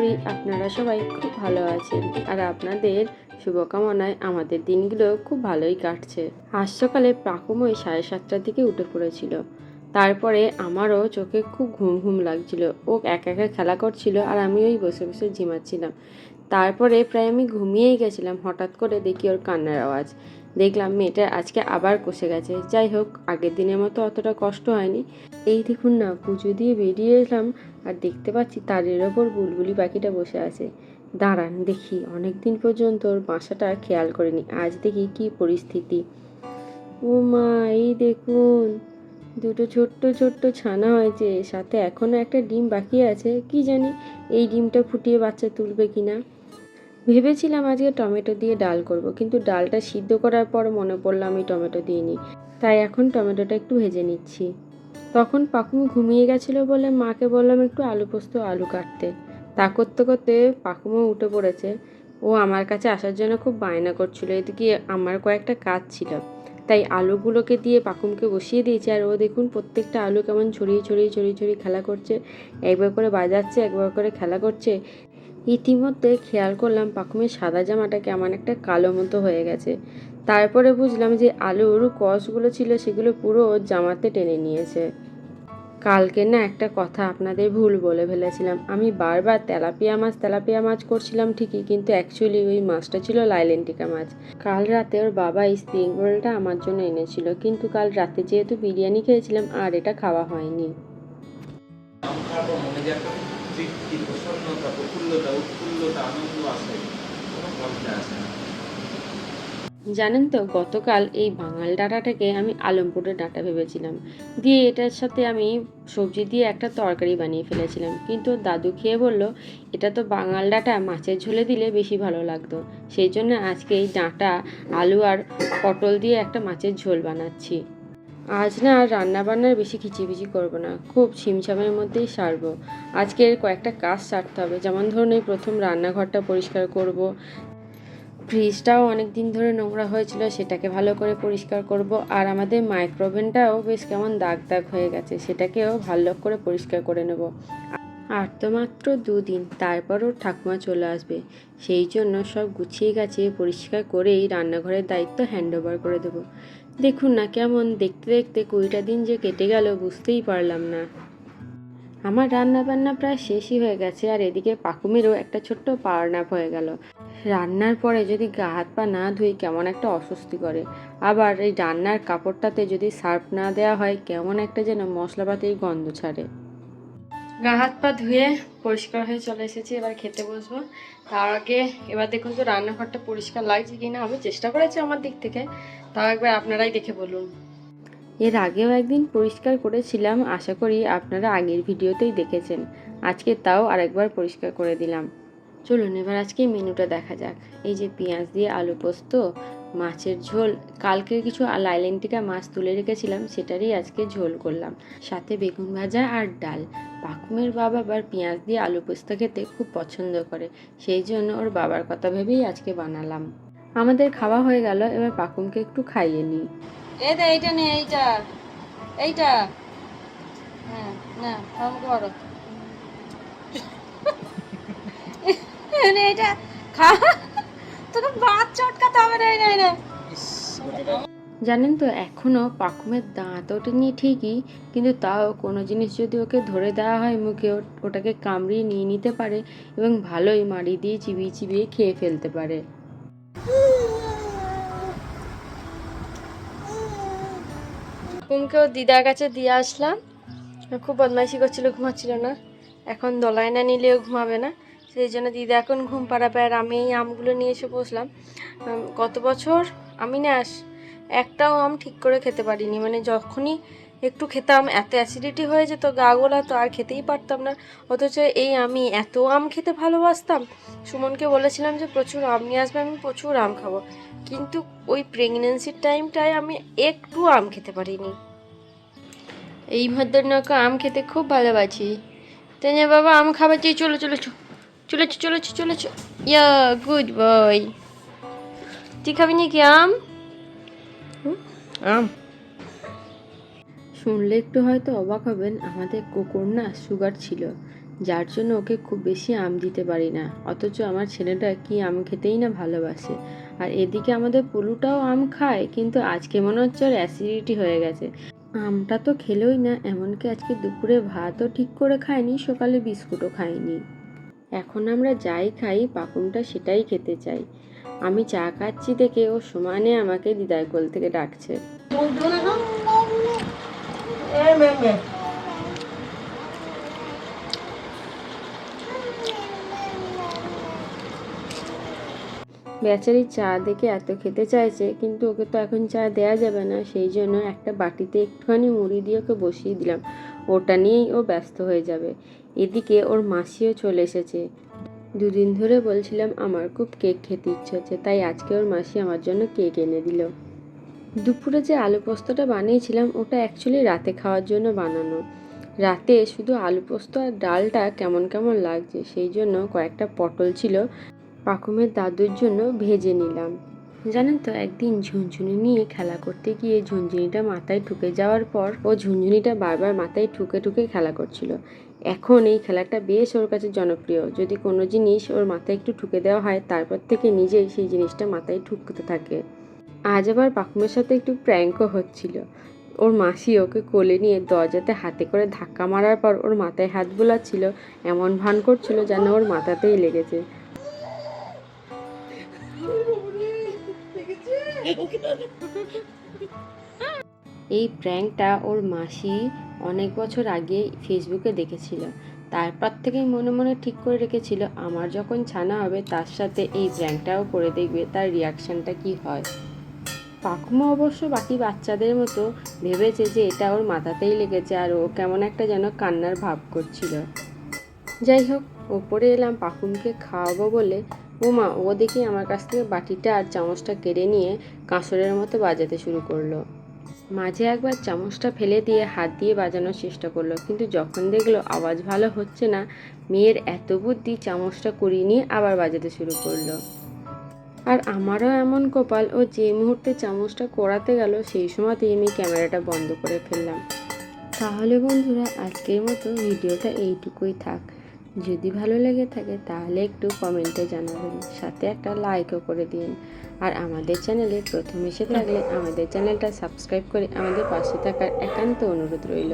করি আপনারা সবাই খুব ভালো আছেন আর আপনাদের শুভকামনায় আমাদের দিনগুলো খুব ভালোই কাটছে। আজ সকালে প্রাকুময় 7:30টার দিকে উঠে পড়েছিল। তারপরে আমারও চোখে খুব ঘুম ঘুম লাগছিল। ও একা একা খেলা করছিল আর আমি ওই বসে বসে ঝিমাচ্ছিলাম। তারপরে প্রায় আমি ঘুমিয়েই গেছিলাম, হঠাৎ করে দেখি ওর কান্নার আওয়াজ। দেখলাম মেয়েটা আজকে আবার কষে গেছে। যাই হোক, আগের দিনের মতো অতটা কষ্ট হয়নি। এই দেখুন না, পুজো দিয়ে বেরিয়ে এলাম আর দেখতে পাচ্ছি তারের ওপর বুলবুলি পাখিটা বসে আছে। দাঁড়ান দেখি, অনেক দিন পর্যন্ত ওর বাসাটা খেয়াল করিনি, আজ দেখি কি পরিস্থিতি। ও মা, এই দেখুন, দুটো ছোট্ট ছোট্ট ছানা হয়েছে, সাথে এখনো একটা ডিম বাকি আছে। কি জানি এই ডিমটা ফুটিয়ে বাচ্চা তুলবে কিনা। ভেবেছিলাম আজকে টমেটো দিয়ে ডাল করব, কিন্তু ডালটা সিদ্ধ করার পর মনে পড়লো আমি টমেটো দিইনি, তাই এখন টমেটোটা একটু ভেজে নিচ্ছি। তখন পাকুম ঘুমিয়ে গেছিলো বলে মাকে বললাম একটু আলু পোস্ত আলু কাটতে। তা করতে করতে পাকুমও উঠে পড়েছে। ও আমার কাছে আসার জন্য খুব বায়না করছিল। এদিকে আমার কয়েকটা কাজ ছিল, তাই আলুগুলোকে দিয়ে পাকুমকে বসিয়ে দিয়েছি। আর ও দেখুন প্রত্যেকটা আলু কেমন ছড়িয়ে ছড়িয়ে ছড়িয়ে ছড়িয়ে খেলা করছে, একবার করে বাজাচ্ছে একবার করে খেলা করছে। ইতিমধ্যে খেয়াল করলাম পাকুমের সাদা জামাটা কেমন একটা কালো মতো হয়ে গেছে। তারপরে বুঝলাম যে আলুর কষগুলো ছিল সেগুলো পুরো ওর জামাতে টেনে নিয়েছে। কালকে না একটা কথা আপনাদের ভুল বলে ফেলেছিলাম। আমি বারবার তেলাপিয়া মাছ করছিলাম ঠিকই, কিন্তু অ্যাকচুয়ালি ওই মাছটা ছিল লাইলেন্টিকা মাছ। কাল রাতে ওর বাবা এই স্প্রিং রোলটা আমার জন্য এনেছিল, কিন্তু কাল রাতে যেহেতু বিরিয়ানি খেয়েছিলাম আর এটা খাওয়া হয়নি। জানেন তো, গতকাল এই বাঙাল ডাঁটাটাকে আমি আলমপুরের ডাঁটা ভেবেছিলাম, দিয়ে এটার সাথে আমি সবজি দিয়ে একটা তরকারি বানিয়ে ফেলেছিলাম, কিন্তু দাদু খেয়ে বলল এটা তো বাঙাল ডাঁটা, মাছের ঝোলে দিলে বেশি ভালো লাগতো। সেই জন্য আজকে এই ডাঁটা, আলু আর পটল দিয়ে একটা মাছের ঝোল বানাচ্ছি। আজ না আর রান্নাবান্নার বেশি খিচিবিচি করবো না, খুব ছিমছামের মধ্যেই সারবো। আজকের কয়েকটা কাজ সারতে হবে, যেমন ধরুন এই প্রথম রান্নাঘরটা পরিষ্কার করব। ফ্রিজটাও অনেক দিন ধরে নোংরা হয়েছিল, সেটাকে ভালো করে পরিষ্কার করব। আর আমাদের মাইক্রোওভেনটাও বেশ কেমন দাগ দাগ হয়ে গেছে, সেটাকেও ভালো করে পরিষ্কার করে নেব। আর তো মাত্র 2 দিন, তারপরও ঠাকুমা চলে আসবে। সেই জন্য সব গুছিয়ে গাছিয়ে পরিষ্কার করেই রান্নাঘরের দায়িত্ব হ্যান্ডওভার করে দেব। দেখুন না কেমন দেখতে দেখতে 20টা দিন যে কেটে গেল বুঝতেই পারলাম না। আমার রান্না বান্না প্রায় শেষই হয়ে গেছে, আর এদিকে পাকুমেরও একটা ছোট্ট পাওয়ার ন্যাপ হয়ে গেল। রান্নার পরে যদি গা হাত পা না ধুই কেমন একটা অস্বস্তি করে। আবার এই রান্নার কাপড়টাতে যদি সার্ফ না দেওয়া হয় কেমন একটা যেন মশলাপাতির গন্ধ ছাড়ে। গা হাত পা ধুয়ে পরিষ্কার হয়ে চলে এসেছি, এবার খেতে বসবো। তার আগে এবার দেখুন তো রান্নাঘরটা পরিষ্কার লাগছে কিনা। আমি চেষ্টা করেছি আমার দিক থেকে, তাও একবার আপনারাই দেখে বলুন। এর আগেও একদিন পরিষ্কার করেছিলাম, আশা করি আপনারা আগের ভিডিওতেই দেখেছেন। আজকে তাও আরেকবার পরিষ্কার করে দিলাম। চলুন এবার আজকে মেনুটা দেখা যাক। এই যে পেঁয়াজ দিয়ে আলু পোস্ত, মাছের ঝোল, কালকের কিছু লাইলেন্টিকা মাছ তুলে রেখেছিলাম সেটারই আজকে ঝোল করলাম, সাথে বেগুন ভাজা আর ডাল। পাকুমের বাবা আবার পেঁয়াজ দিয়ে আলু পোস্ত খেতে খুব পছন্দ করে, সেই জন্য ওর বাবার কথা ভেবেই আজকে বানালাম। আমাদের খাওয়া হয়ে গেল, এবার পাকুমকে একটু খাইয়ে নিই। এইটা নে, এইটা এইটা হ্যাঁ, না করো এটা খা, তোকে ভাত চটকাতে হবে না। জানেন তো এখনো পাকুমের দাঁত ওঠেনি ঠিকই, কিন্তু তাও কোনো জিনিস যদি ওকে ধরে দেওয়া হয় মুখে, ওটাকে কামড়িয়ে নিয়ে নিতে পারে এবং ভালোই মাড়ি দিয়ে চিবিয়ে চিবিয়ে খেয়ে ফেলতে পারে। পাকুমকেও দিদার কাছে দিয়ে আসলাম, খুব বদমাইশি করছিল, ঘুমাচ্ছিল না। এখন দোলায় না নিলেও ঘুমাবে না, সেই জন্য দিদা এখন ঘুম পাড়াবে। আর আমি এই আমগুলো নিয়ে এসে বসলাম। গত বছর আমি না একটাও আম ঠিক করে খেতে পারিনি, মানে যখনই একটু খেতাম এত অ্যাসিডিটি হয়ে যেত, গা গোলাতো, আর খেতেই পারতাম না। অথচ এই আমি এত আম খেতে ভালোবাসতাম। সুমনকে বলেছিলাম যে প্রচুর আম নিয়ে আসবে, আমি প্রচুর আম খাবো, কিন্তু ওই প্রেগনেন্সির টাইমটায় আমি একটু আম খেতে পারিনি। এই ভদ্রলোক আম খেতে খুব ভালোবাসি। তাই না বাবা, আম খাবার চেয়ে চলেছ। Yeah good boy. তুই খাবি নাকি আম? আম শুনলে একটু হয়তো অবাক হবেন, আমাদের কুকুর না সুগার ছিল, যার জন্য ওকে খুব বেশি আম দিতে পারি না। অথচ আমার ছেলেটা কি আম খেতেই না ভালোবাসে। আর এদিকে আমাদের পুলুটাও আম খায়, কিন্তু আজকে মনে হচ্ছে ওর অ্যাসিডিটি হয়ে গেছে। আমটা তো খেলোই না, এমনকি আজকে দুপুরে ভাতও ঠিক করে খায়নি, সকালে বিস্কুটও খায়নি। এখন আমরা যাই খাই পাকুমটা সেটাই খেতে চাই। আমি চা খাচ্ছি দেখে ও সমানে আমাকে দিদার কোল থেকে ডাকছে। বেচারি চা দেখে এত খেতে চাইছে, কিন্তু ওকে তো এখন চা দেয়া যাবে না, সেই জন্য একটা বাটিতে একটুখানি মুড়ি দিয়ে ওকে বসিয়ে দিলাম। ওটা নিয়েই ও ব্যস্ত হয়ে যাবে। এদিকে ওর মাসিও চলে এসেছে। দুদিন ধরে বলছিলাম আমার খুব কেক খেতে ইচ্ছে হচ্ছে, তাই আজকে ওর মাসি আমার জন্য কেক এনে দিল। দুপুরে যে আলু পোস্তটা বানিয়েছিলাম ওটা অ্যাকচুয়ালি রাতে খাওয়ার জন্য বানানো। রাতে শুধু আলু পোস্ত আর ডালটা কেমন কেমন লাগছে, সেই জন্য কয়েকটা পটল ছিল, পাকুমের দাদুর জন্য ভেজে নিলাম। জানেন তো, একদিন ঝুনঝুনি নিয়ে খেলা করতে গিয়ে ঝুনঝুনিটা মাথায় ঠুকে যাওয়ার পর ও ঝুনঝুনিটা বারবার মাথায় ঠুকে ঠুকে খেলা করছিল। এখন এই খেলাটা বেশ ওর কাছে জনপ্রিয়। যদি কোনো জিনিস ওর মাথায় একটু ঠুকে দেওয়া হয়, তারপর থেকে নিজেই সেই জিনিসটা মাথায় ঠুকতে থাকে। আজ আবার পাকুমের সাথে একটু প্র্যাঙ্কও হচ্ছিল। ওর মাসি ওকে কোলে নিয়ে দরজাতে হাতে করে ধাক্কা মারার পর ওর মাথায় হাত বোলাচ্ছিল, এমন ভান করছিল যেন ওর মাথাতেই লেগেছে। এই প্র্যাঙ্কটা ওর মাসি অনেক বছর আগে ফেসবুকে দেখেছিল। তারপর থেকেই মনে মনে ঠিক করে রেখেছিল আমার যখন ছানা হবে তার সাথে এই প্র্যাঙ্কটাও করে দেখবে, তার রিয়াকশানটা কি হয়। পাকুমা অবশ্য বাকি বাচ্চাদের মতো ভেবেছে যে এটা ওর মাথাতেই লেগেছে, আর ও কেমন একটা যেন কান্নার ভাব করছিল। যাই হোক, ওপরে এলাম পাকুমকে খাওয়াবো বলে। ওমা, ও দেখি আমার কাছ থেকে বাটিটা আর চামচটা কেড়ে নিয়ে কাঁসরের মতো বাজাতে শুরু করলো। মাঝে একবার চামচটা ফেলে দিয়ে হাত দিয়ে বাজানোর চেষ্টা করলো, কিন্তু যখন দেখলো আওয়াজ ভালো হচ্ছে না, মেয়ের এত বুদ্ধি, চামচটা কুড়িয়ে নিয়ে আবার বাজাতে শুরু করলো। আর আমারও এমন কপাল, ও যে মুহূর্তে চামচটা কোড়াতে গেল সেই সময়তেই আমি ক্যামেরাটা বন্ধ করে ফেললাম। তাহলে বন্ধুরা, আজকের মতো ভিডিওটা এইটুকুই থাক। যদি ভালো লেগে থাকে তাহলে একটু কমেন্টে জানাবেন, সাথে একটা লাইকও করে দিন। আর আমাদের চ্যানেলে প্রথম এসে থাকলে আমাদের চ্যানেলটা সাবস্ক্রাইব করে আমাদের পাশে থাকার একান্ত অনুরোধ রইল।